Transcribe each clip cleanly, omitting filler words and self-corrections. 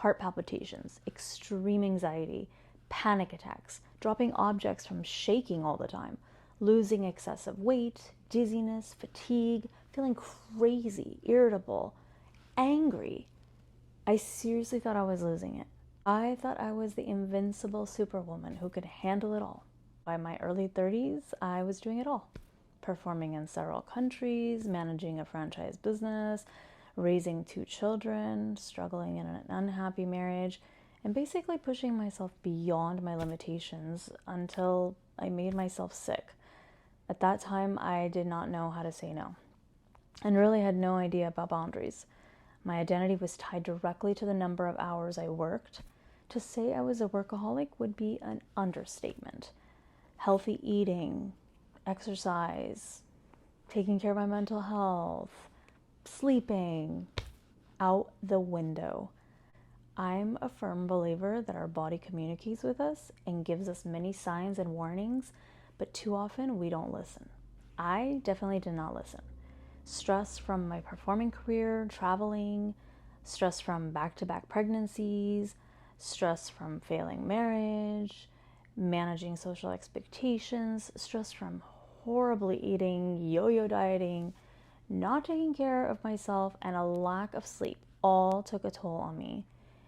heart palpitations, extreme anxiety, panic attacks, dropping objects from shaking all the time, losing excessive weight, dizziness, fatigue, feeling crazy, irritable, angry. I seriously thought I was losing it. I thought I was the invincible superwoman who could handle it all. By my early 30s, I was doing it all. Performing in several countries, managing a franchise business, raising 2 children, struggling in an unhappy marriage, and basically pushing myself beyond my limitations until I made myself sick. At that time, I did not know how to say no, and really had no idea about boundaries. My identity was tied directly to the number of hours I worked. To say I was a workaholic would be an understatement. Healthy eating, exercise, taking care of my mental health, sleeping, out the window. I'm a firm believer that our body communicates with us and gives us many signs and warnings, but too often we don't listen. I definitely did not listen. Stress from my performing career, traveling, stress from back-to-back pregnancies, stress from failing marriage, managing social expectations, stress from horribly eating, yo-yo dieting, not taking care of myself, and a lack of sleep all took a toll on me.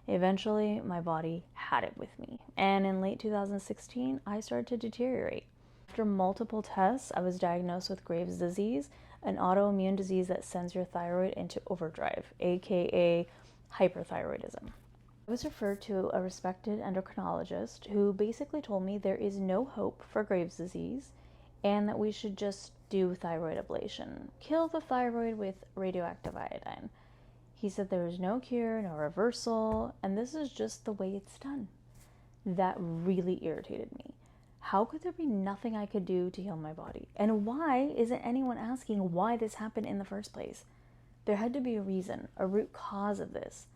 Eventually, my body had it with me, and in late 2016, I started to deteriorate. After multiple tests, I was diagnosed with Graves' disease, an autoimmune disease that sends your thyroid into overdrive, aka hyperthyroidism. I was referred to a respected endocrinologist who basically told me there is no hope for Graves' disease and that we should just do thyroid ablation, kill the thyroid with radioactive iodine. He said there was no cure, no reversal, and this is just the way it's done. That really irritated me. How could there be nothing I could do to heal my body? And why isn't anyone asking why this happened in the first place? There had to be a reason, a root cause of this.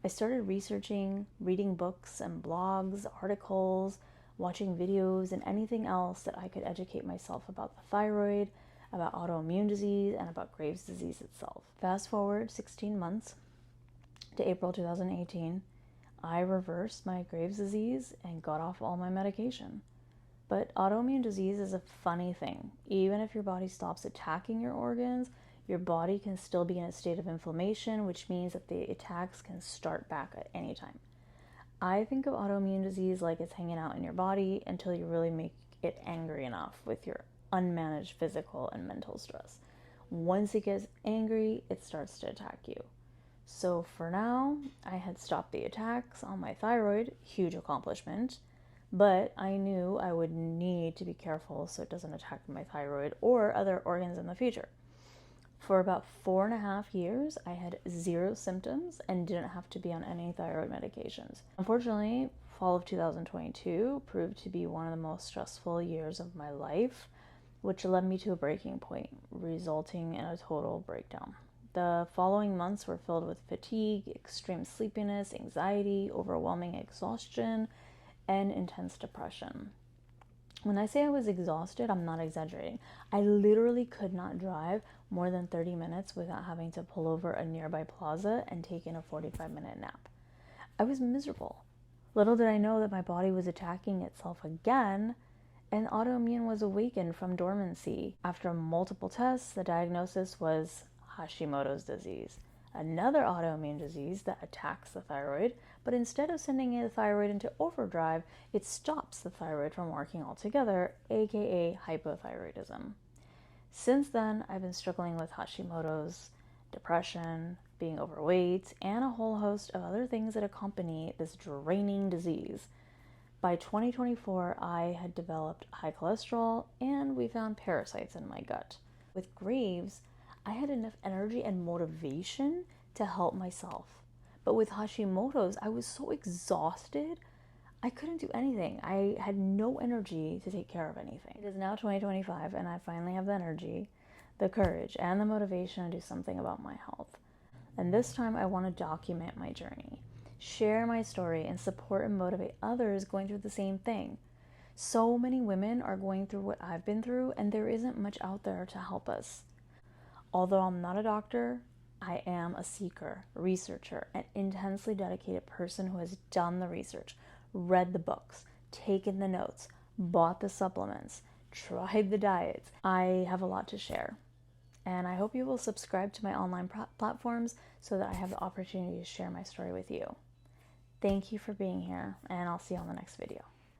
I started researching, reading books and blogs, articles, watching videos, and anything else that I could educate myself about the thyroid, about autoimmune disease, and about Graves' disease itself. Fast forward 16 months to April 2018, I reversed my Graves' disease and got off all my medication. But autoimmune disease is a funny thing. Even if your body stops attacking your organs, your body can still be in a state of inflammation, which means that the attacks can start back at any time. I think of autoimmune disease like it's hanging out in your body until you really make it angry enough with your unmanaged physical and mental stress. Once it gets angry, it starts to attack you. So for now, I had stopped the attacks on my thyroid, huge accomplishment, but I knew I would need to be careful so it doesn't attack my thyroid or other organs in the future. For about 4.5 years, I had 0 symptoms and didn't have to be on any thyroid medications. Unfortunately, fall of 2022 proved to be one of the most stressful years of my life, which led me to a breaking point, resulting in a total breakdown. The following months were filled with fatigue, extreme sleepiness, anxiety, overwhelming exhaustion, and intense depression. When I say I was exhausted, I'm not exaggerating. I literally could not drive more than 30 minutes without having to pull over a nearby plaza and take in a 45-minute nap. I was miserable. Little did I know that my body was attacking itself again, and autoimmune was awakened from dormancy. After multiple tests, the diagnosis was Hashimoto's disease, another autoimmune disease that attacks the thyroid, but instead of sending the thyroid into overdrive, it stops the thyroid from working altogether, aka hypothyroidism. Since then, I've been struggling with Hashimoto's, depression, being overweight, and a whole host of other things that accompany this draining disease. By 2024, I had developed high cholesterol, and we found parasites in my gut. With Graves', I had enough energy and motivation to help myself. But with Hashimoto's, I was so exhausted, I couldn't do anything. I had no energy to take care of anything. It is now 2025, and I finally have the energy, the courage, and the motivation to do something about my health. And this time, I want to document my journey, share my story, and support and motivate others going through the same thing. So many women are going through what I've been through, and there isn't much out there to help us. Although I'm not a doctor, I am a seeker, researcher, an intensely dedicated person who has done the research, read the books, taken the notes, bought the supplements, tried the diets. I have a lot to share. And I hope you will subscribe to my online platforms so that I have the opportunity to share my story with you. Thank you for being here, and I'll see you on the next video.